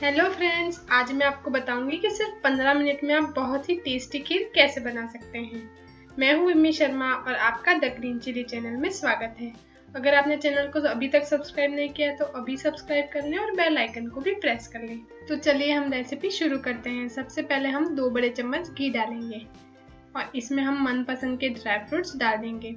Hello friends, आज मैं आपको बताऊंगी कि सिर्फ 15 मिनट में आप बहुत ही टेस्टी खीर कैसे बना सकते हैं। मैं हूं इम्मी शर्मा और आपका द ग्रीन चिली चैनल में स्वागत है। अगर आपने चैनल को अभी तक सब्सक्राइब नहीं किया तो अभी सब्सक्राइब कर लें और बेल आइकन को भी प्रेस कर लें। तो चलिए हम रेसिपी शुरू करते हैं। सबसे पहले हम 2 बड़े चम्मच घी डालेंगे और इसमें हम मनपसंद के ड्राई फ्रूट्स डाल देंगे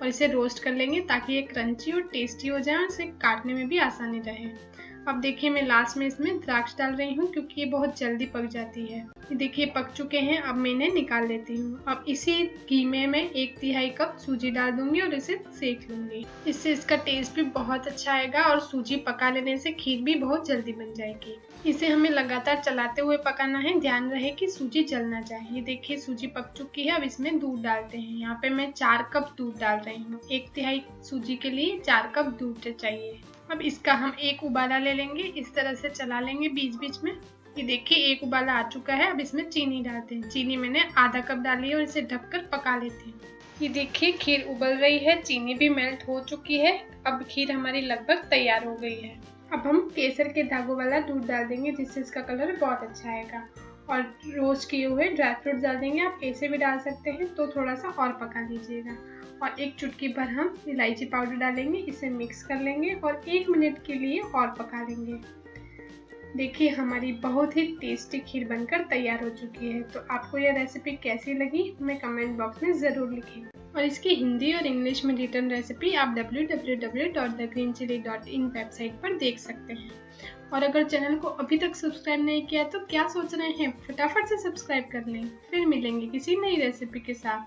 और इसे रोस्ट कर लेंगे ताकि ये क्रंची और टेस्टी हो जाए और इसे काटने में भी आसानी रहे। अब देखिए मैं लास्ट में इसमें द्राक्ष डाल रही हूँ क्योंकि ये बहुत जल्दी पक जाती है। देखिए पक चुके हैं, अब मैं इन्हें निकाल लेती हूँ। अब इसी घी में मैं 1/3 कप सूजी डाल दूंगी और इसे सेक लूंगी। इससे इसका टेस्ट भी बहुत अच्छा आएगा और सूजी पका लेने से खीर भी बहुत जल्दी बन जाएगी। इसे हमें लगातार चलाते हुए पकाना है, ध्यान रहे कि सूजी जल ना जाए। ये देखिए सूजी पक चुकी है। अब इसमें दूध डालते हैं। यहाँ पे मैं 4 कप दूध डाल रही हूँ। 1/3 सूजी के लिए 4 कप दूध चाहिए। अब इसका हम एक उबाला ले लेंगे, इस तरह से चला लेंगे बीच बीच में। ये देखिए एक उबाला आ चुका है। अब इसमें चीनी डालते हैं। चीनी मैंने आधा कप डाली है और इसे ढककर पका लेते हैं। ये देखिए खीर उबल रही है, चीनी भी मेल्ट हो चुकी है। अब खीर हमारी लगभग तैयार हो गई है। अब हम केसर के धागों वाला दूध डाल देंगे जिससे इसका कलर बहुत अच्छा आएगा और रोस्ट किए हुए ड्राई फ्रूट डाल देंगे। आप ऐसे भी डाल सकते हैं, तो थोड़ा सा और पका लीजिएगा। और 1 चुटकी भर हम इलायची पाउडर डालेंगे। इसे मिक्स कर लेंगे और 1 मिनट के लिए और पका लेंगे। देखिए हमारी बहुत ही टेस्टी खीर बनकर तैयार हो चुकी है। तो आपको यह रेसिपी कैसी लगी हमें कमेंट बॉक्स में ज़रूर लिखें। और इसकी हिंदी और इंग्लिश में रिटर्न रेसिपी आप www.thegreenchili.in वेबसाइट पर देख सकते हैं। और अगर चैनल को अभी तक सब्सक्राइब नहीं किया तो क्या सोच रहे हैं, फटाफट से सब्सक्राइब कर लें। फिर मिलेंगे किसी नई रेसिपी के साथ।